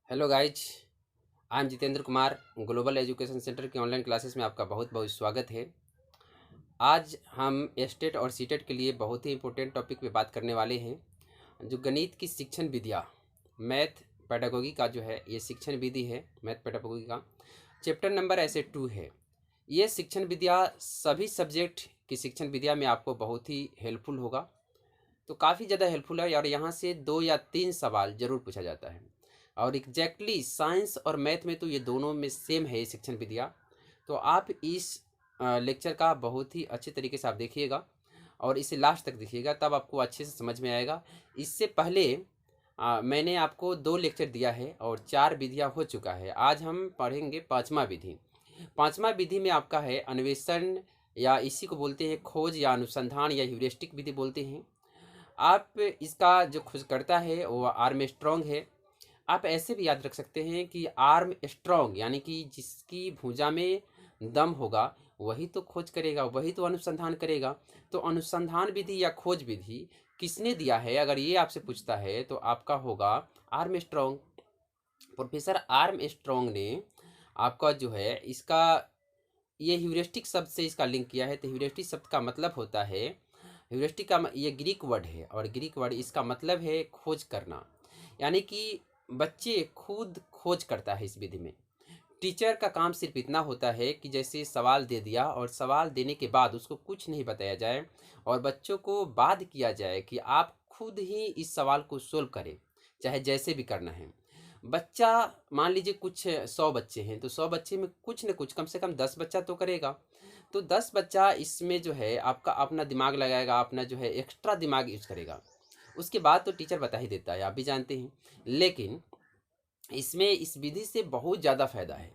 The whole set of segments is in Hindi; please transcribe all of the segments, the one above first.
Hello guys, I am Jitendra Kumar. Global education centre की ऑनलाइन क्लासेस में आपका बहुत बहुत स्वागत है। आज हम स्टेट और सीटेट के लिए बहुत ही इंपॉर्टेंट टॉपिक पे बात करने वाले हैं। जो गणित की शिक्षण विधियाँ, मैथ पेडागोगी का जो है ये शिक्षण विधि है। मैथ पेडागोगी का चैप्टर नंबर ऐसे 2 है। ये शिक्षण विधियाँ सभी सब्जेक्ट की शिक्षण विधियाँ में आपको बहुत ही हेल्पफुल होगा। तो काफ़ी ज़्यादा हेल्पफुल है और यहाँ से 2 या 3 सवाल ज़रूर पूछा जाता है। और एग्जैक्टली साइंस और मैथ में तो ये दोनों में सेम है ये शिक्षण विधियाँ। तो आप इस लेक्चर का बहुत ही अच्छे तरीके से आप देखिएगा और इसे लास्ट तक देखिएगा, तब आपको अच्छे से समझ में आएगा। इससे पहले मैंने आपको 2 लेक्चर दिया है और 4 विधियाँ हो चुका है। आज हम पढ़ेंगे 5वां विधि। 5वां विधि में आपका है अन्वेषण, या इसी को बोलते हैं खोज या अनुसंधान या ह्यूरिस्टिक विधि बोलते हैं। आप इसका जो खोजकर्ता है वो आर्मस्ट्रॉन्ग है। आप ऐसे भी याद रख सकते हैं कि आर्म स्ट्रॉन्ग यानी कि जिसकी भुजा में दम होगा वही तो खोज करेगा, वही तो अनुसंधान करेगा। तो अनुसंधान विधि या खोज विधि किसने दिया है, अगर ये आपसे पूछता है तो आपका होगा arm strong. Professor arm strong ने आपका जो है इसका ये ह्यूरिस्टिक शब्द से इसका लिंक किया है। तो ह्यूरिस्टिक शब्द का मतलब होता है, ह्यूरिस्टिक का ये ग्रीक वर्ड है और ग्रीक वर्ड इसका मतलब है खोज करना। यानी कि बच्चे खुद खोज करता है इस विधि में। टीचर का काम सिर्फ इतना होता है कि जैसे सवाल दे दिया और सवाल देने के बाद उसको कुछ नहीं बताया जाए और बच्चों को बाध्य किया जाए कि आप खुद ही इस सवाल को सोल्व करें, चाहे जैसे भी करना है। बच्चा मान लीजिए कुछ 100 बच्चे हैं तो 100 बच्चे में कुछ न कुछ कम से कम 10 बच्चा तो करेगा। तो 10 बच्चा इसमें जो है आपका अपना दिमाग लगाएगा, अपना जो है एक्स्ट्रा दिमाग यूज करेगा। उसके बाद तो टीचर बता ही देता है, आप भी जानते हैं। लेकिन इसमें इस विधि से बहुत ज़्यादा फायदा है।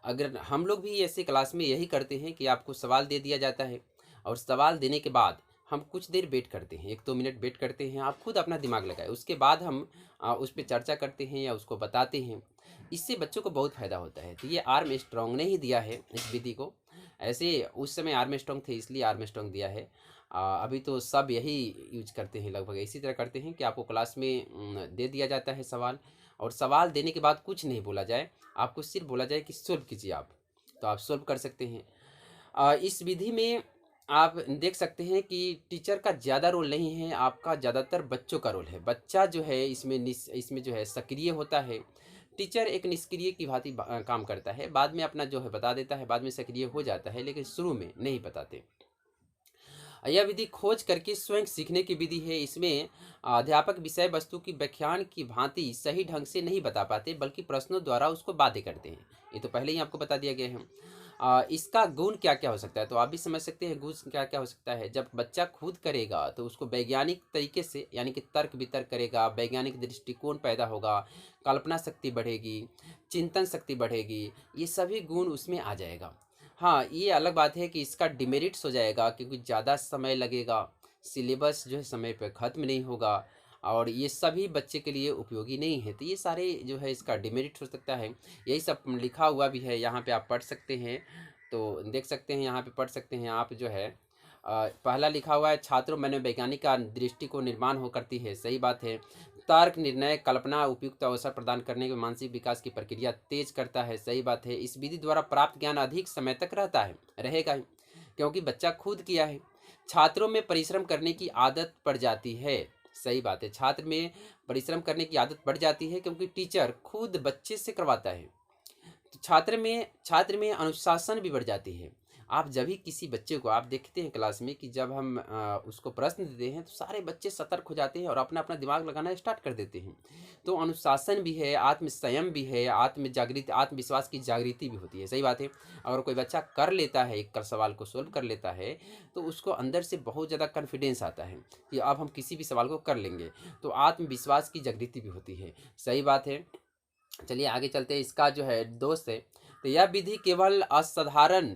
अगर हम लोग भी ऐसे क्लास में यही करते हैं कि आपको सवाल दे दिया जाता है और सवाल देने के बाद हम कुछ देर वेट करते हैं, 1-2 मिनट वेट करते हैं, आप खुद अपना दिमाग लगाए, उसके बाद हम उस पर चर्चा करते हैं या उसको बताते हैं। इससे बच्चों को बहुत फ़ायदा होता है। तो ये आर्म स्ट्रॉन्ग ने ही दिया है इस विधि को। ऐसे उस समय आर्म स्ट्रॉन्ग थे इसलिए आर्म स्ट्रॉन्ग दिया है। अभी तो सब यही यूज करते हैं, लगभग इसी तरह करते हैं कि आपको क्लास में दे दिया जाता है सवाल और सवाल देने के बाद कुछ नहीं बोला जाए, आपको सिर्फ बोला जाए कि सोल्व कीजिए आप, तो आप सोल्व कर सकते हैं। इस विधि में आप देख सकते हैं कि टीचर का ज़्यादा रोल नहीं है, आपका ज़्यादातर बच्चों का रोल है। बच्चा जो है इसमें जो है सक्रिय होता है। टीचर एक निष्क्रिय की भांति काम करता है, बाद में अपना जो है बता देता है, बाद में सक्रिय हो जाता है, लेकिन शुरू में नहीं बताते। यह विधि खोज करके स्वयं सीखने की विधि है। इसमें अध्यापक विषय वस्तु की व्याख्यान की भांति सही ढंग से नहीं बता पाते, बल्कि प्रश्नों द्वारा उसको बाध्य करते हैं। ये तो पहले ही आपको बता दिया गया है। इसका गुण क्या क्या हो सकता है, तो आप भी समझ सकते हैं गुण क्या क्या हो सकता है। जब बच्चा खुद करेगा तो उसको वैज्ञानिक तरीके से यानी कि तर्क वितर्क करेगा, वैज्ञानिक दृष्टिकोण पैदा होगा, कल्पना शक्ति बढ़ेगी, चिंतन शक्ति बढ़ेगी, ये सभी गुण उसमें आ जाएगा। हाँ, ये अलग बात है कि इसका डिमेरिट्स हो जाएगा क्योंकि ज़्यादा समय लगेगा, सिलेबस जो है समय पे ख़त्म नहीं होगा और ये सभी बच्चे के लिए उपयोगी नहीं है। तो ये सारे जो है इसका डिमेरिट्स हो सकता है। यही सब लिखा हुआ भी है, यहाँ पे आप पढ़ सकते हैं। तो देख सकते हैं, यहाँ पे पढ़ सकते हैं आप जो है पहला लिखा हुआ है छात्रों मनोवैज्ञानिक का दृष्टि को निर्माण हो करती है, सही बात है। तर्क निर्णय कल्पना उपयुक्त अवसर प्रदान करने के मानसिक विकास की प्रक्रिया तेज करता है, सही बात है। इस विधि द्वारा प्राप्त ज्ञान अधिक समय तक रहता है, रहेगा ही, क्योंकि बच्चा खुद किया है। छात्रों में परिश्रम करने की आदत पड़ जाती है, सही बात है। छात्र में परिश्रम करने की आदत पड़ जाती है क्योंकि टीचर खुद बच्चे से करवाता है। तो छात्र में अनुशासन भी बढ़ जाती है। आप जब भी किसी बच्चे को आप देखते हैं क्लास में कि जब हम उसको प्रश्न देते हैं तो सारे बच्चे सतर्क हो जाते हैं और अपना अपना दिमाग लगाना स्टार्ट कर देते हैं। तो अनुशासन भी है, आत्मसंयम भी है, आत्मजागृति आत्मविश्वास की जागृति भी होती है, सही बात है। अगर कोई बच्चा कर लेता है, एक सवाल को सोल्व कर लेता है तो उसको अंदर से बहुत ज़्यादा कॉन्फिडेंस आता है कि अब हम किसी भी सवाल को कर लेंगे। तो आत्मविश्वास की जागृति भी होती है, सही बात है। चलिए आगे चलते हैं। इसका जो है दोस्त है, तो यह विधि केवल असाधारण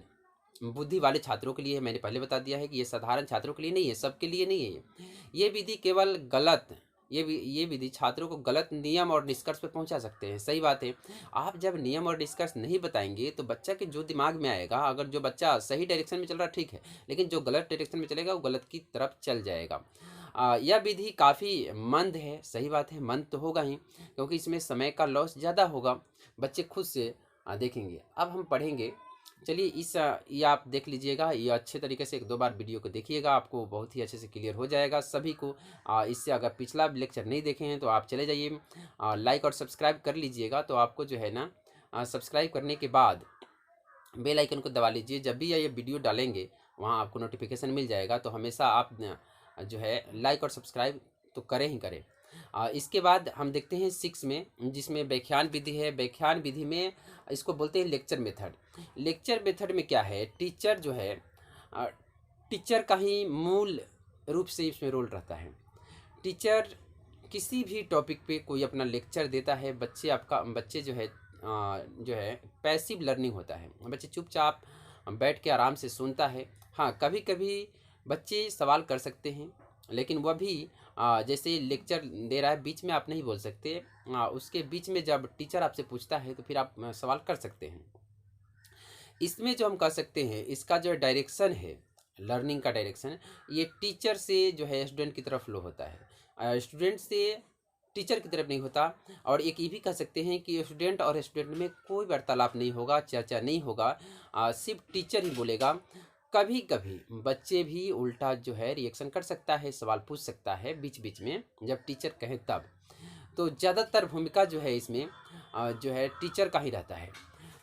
बुद्धि वाले छात्रों के लिए है। मैंने पहले बता दिया है कि ये साधारण छात्रों के लिए नहीं है, सबके लिए नहीं है। ये विधि केवल गलत ये विधि छात्रों को गलत नियम और निष्कर्ष पे पहुंचा सकते हैं, सही बात है। आप जब नियम और निष्कर्ष नहीं बताएंगे तो बच्चा के जो दिमाग में आएगा, अगर जो बच्चा सही डायरेक्शन में चल रहा है ठीक है, लेकिन जो गलत डायरेक्शन में चलेगा वो गलत की तरफ चल जाएगा। यह विधि काफ़ी मंद है, सही बात है, मंद तो होगा ही क्योंकि इसमें समय का लॉस ज़्यादा होगा, बच्चे खुद से देखेंगे। अब हम पढ़ेंगे, चलिए ये आप देख लीजिएगा, ये अच्छे तरीके से 1-2 बार वीडियो को देखिएगा, आपको बहुत ही अच्छे से क्लियर हो जाएगा सभी को। इससे अगर पिछला लेक्चर नहीं देखे हैं तो आप चले जाइए, लाइक और सब्सक्राइब कर लीजिएगा। तो आपको जो है ना सब्सक्राइब करने के बाद बेल आइकन को दबा लीजिए, जब भी ये वीडियो डालेंगे वहाँ आपको नोटिफिकेशन मिल जाएगा। तो हमेशा आप जो है लाइक और सब्सक्राइब तो करें ही करें। इसके बाद हम देखते हैं 6 में, जिसमें व्याख्यान विधि है। व्याख्यान विधि में इसको बोलते हैं लेक्चर मेथड। लेक्चर मेथड में क्या है, टीचर जो है टीचर का ही मूल रूप से इसमें रोल रहता है। टीचर किसी भी टॉपिक पे कोई अपना लेक्चर देता है, बच्चे जो है पैसिव लर्निंग होता है, बच्चे चुपचाप बैठ के आराम से सुनता है। हाँ, कभी कभी बच्चे सवाल कर सकते हैं, लेकिन वह भी जैसे लेक्चर दे रहा है बीच में आप नहीं बोल सकते, उसके बीच में जब टीचर आपसे पूछता है तो फिर आप सवाल कर सकते हैं। इसमें जो हम कर सकते हैं, इसका जो डायरेक्शन है, लर्निंग का डायरेक्शन, ये टीचर से जो है स्टूडेंट की तरफ फ्लो होता है, स्टूडेंट से टीचर की तरफ नहीं होता। और एक ये भी कह सकते हैं कि स्टूडेंट और स्टूडेंट में कोई वार्तालाप नहीं होगा, चर्चा नहीं होगा, सिर्फ टीचर ही बोलेगा। कभी कभी बच्चे भी उल्टा जो है रिएक्शन कर सकता है, सवाल पूछ सकता है बीच बीच में जब टीचर कहे तब। तो ज़्यादातर भूमिका जो है इसमें जो है टीचर का ही रहता है।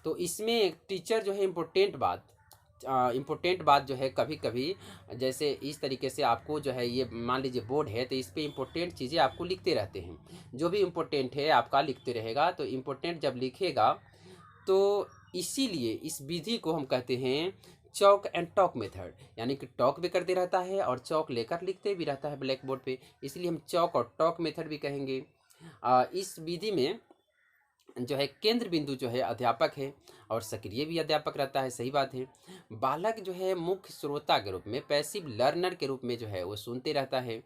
तो इसमें टीचर जो है इम्पोर्टेंट बात जो है, कभी कभी जैसे इस तरीके से आपको जो है ये मान लीजिए बोर्ड है, तो इस पर इम्पोर्टेंट चीज़ें आपको लिखते रहते हैं, जो भी इम्पोर्टेंट है आपका लिखते रहेगा। तो इम्पोर्टेंट जब लिखेगा तो इसीलिए इस विधि को हम कहते हैं चौक एंड टॉक मेथड, यानी कि टॉक भी करते रहता है और चौक लेकर लिखते भी रहता है ब्लैक बोर्ड पे, इसलिए हम चौक और टॉक मेथड भी कहेंगे। इस विधि में जो है केंद्र बिंदु जो है अध्यापक है और सक्रिय भी अध्यापक रहता है, सही बात है। बालक जो है मुख्य श्रोता के रूप में, पैसिव लर्नर के रूप में जो है वो सुनते रहता है।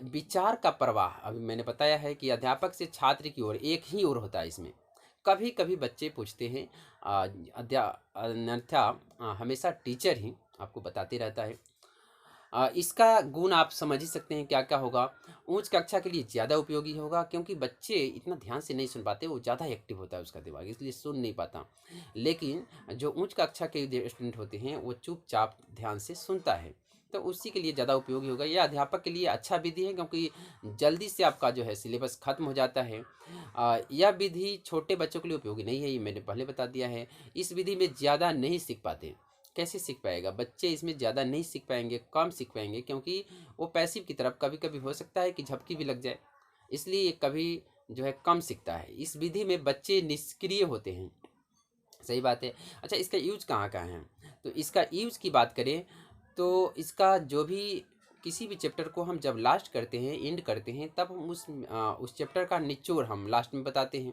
विचार का प्रवाह अभी मैंने बताया है कि अध्यापक से छात्र की ओर एक ही ओर होता है। इसमें कभी कभी बच्चे पूछते हैं, अन्यथा हमेशा टीचर ही आपको बताते रहता है। इसका गुण आप समझ ही सकते हैं क्या क्या होगा। उच्च कक्षा के लिए ज़्यादा उपयोगी होगा क्योंकि बच्चे इतना ध्यान से नहीं सुन पाते, वो ज़्यादा एक्टिव होता है उसका दिमाग, इसलिए सुन नहीं पाता। लेकिन जो उच्च कक्षा के स्टूडेंट होते हैं वो चुपचाप ध्यान से सुनता है, तो उसी के लिए ज़्यादा उपयोगी होगा। यह अध्यापक के लिए अच्छा विधि है क्योंकि जल्दी से आपका जो है सिलेबस खत्म हो जाता है। यह विधि छोटे बच्चों के लिए उपयोगी नहीं है, ये मैंने पहले बता दिया है। इस विधि में ज़्यादा नहीं सीख पाते। कैसे सीख पाएगा बच्चे, इसमें ज़्यादा नहीं सीख पाएंगे, कम सीख पाएंगे, क्योंकि वो पैसिव की तरफ कभी कभी हो सकता है कि झपकी भी लग जाए, इसलिए ये कभी जो है कम सीखता है। इस विधि में बच्चे निष्क्रिय होते हैं, सही बात है। अच्छा, इसका यूज कहाँ कहाँ है, तो इसका यूज की बात करें तो इसका जो भी किसी भी चैप्टर को हम जब लास्ट करते हैं, एंड करते हैं, तब हम उस चैप्टर का निचोड़ हम लास्ट में बताते हैं।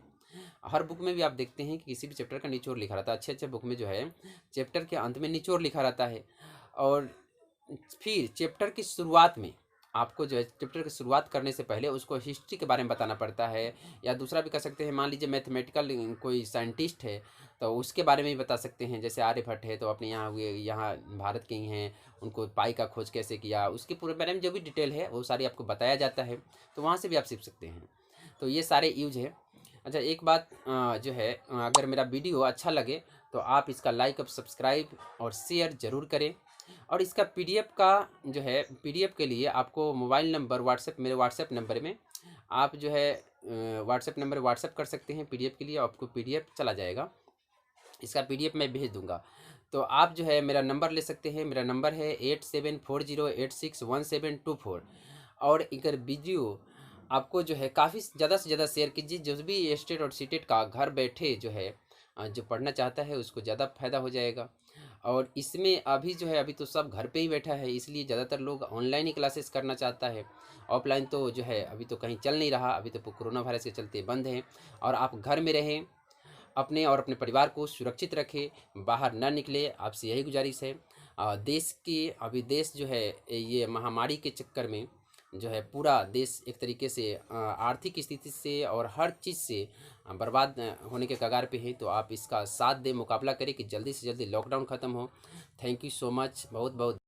हर बुक में भी आप देखते हैं कि किसी भी चैप्टर का निचोड़ लिखा रहता है, अच्छे अच्छे बुक में जो है चैप्टर के अंत में निचोड़ लिखा रहता है। और फिर चैप्टर की शुरुआत में आपको जो है चैप्टर की शुरुआत करने से पहले उसको हिस्ट्री के बारे में बताना पड़ता है, या दूसरा भी कह सकते हैं, मान लीजिए मैथमेटिकल कोई साइंटिस्ट है तो उसके बारे में भी बता सकते हैं। जैसे आर्यभट्ट है तो अपने यहाँ हुए, यहाँ भारत के ही हैं, उनको पाई का खोज कैसे किया, उसके पूरे बारे में जो भी डिटेल है वो सारी आपको बताया जाता है, तो वहाँ से भी आप सीख सकते हैं। तो ये सारे यूज है। अच्छा, एक बात जो है, अगर मेरा वीडियो अच्छा लगे तो आप इसका लाइक और सब्सक्राइब और शेयर ज़रूर करें। और इसका पीडीएफ का जो है, पीडीएफ के लिए आपको मोबाइल नंबर मेरे व्हाट्सएप नंबर में आप जो है व्हाट्सएप कर सकते हैं। पीडीएफ के लिए आपको पीडीएफ चला जाएगा, इसका पीडीएफ मैं भेज दूंगा। तो आप जो है मेरा नंबर ले सकते हैं, मेरा नंबर है 8740861724। और अगर वीडियो आपको जो है काफ़ी ज़्यादा से ज़्यादा शेयर कीजिए, जो भी स्टेट और सीटेट का घर बैठे जो है जो पढ़ना चाहता है उसको ज़्यादा फायदा हो जाएगा। और इसमें अभी जो है, अभी तो सब घर पे ही बैठा है, इसलिए ज़्यादातर लोग ऑनलाइन ही क्लासेस करना चाहता है। ऑफलाइन तो जो है अभी तो कहीं चल नहीं रहा, अभी तो कोरोना वायरस के चलते बंद है। और आप घर में रहें, अपने और अपने परिवार को सुरक्षित रखें, बाहर ना निकले, आपसे यही गुजारिश है। देश जो है ये महामारी के चक्कर में जो है पूरा देश एक तरीके से आर्थिक स्थिति से और हर चीज़ से बर्बाद होने के कगार पे है। तो आप इसका साथ दे, मुकाबला करें कि जल्दी से जल्दी लॉकडाउन ख़त्म हो। थैंक यू सो मच, बहुत बहुत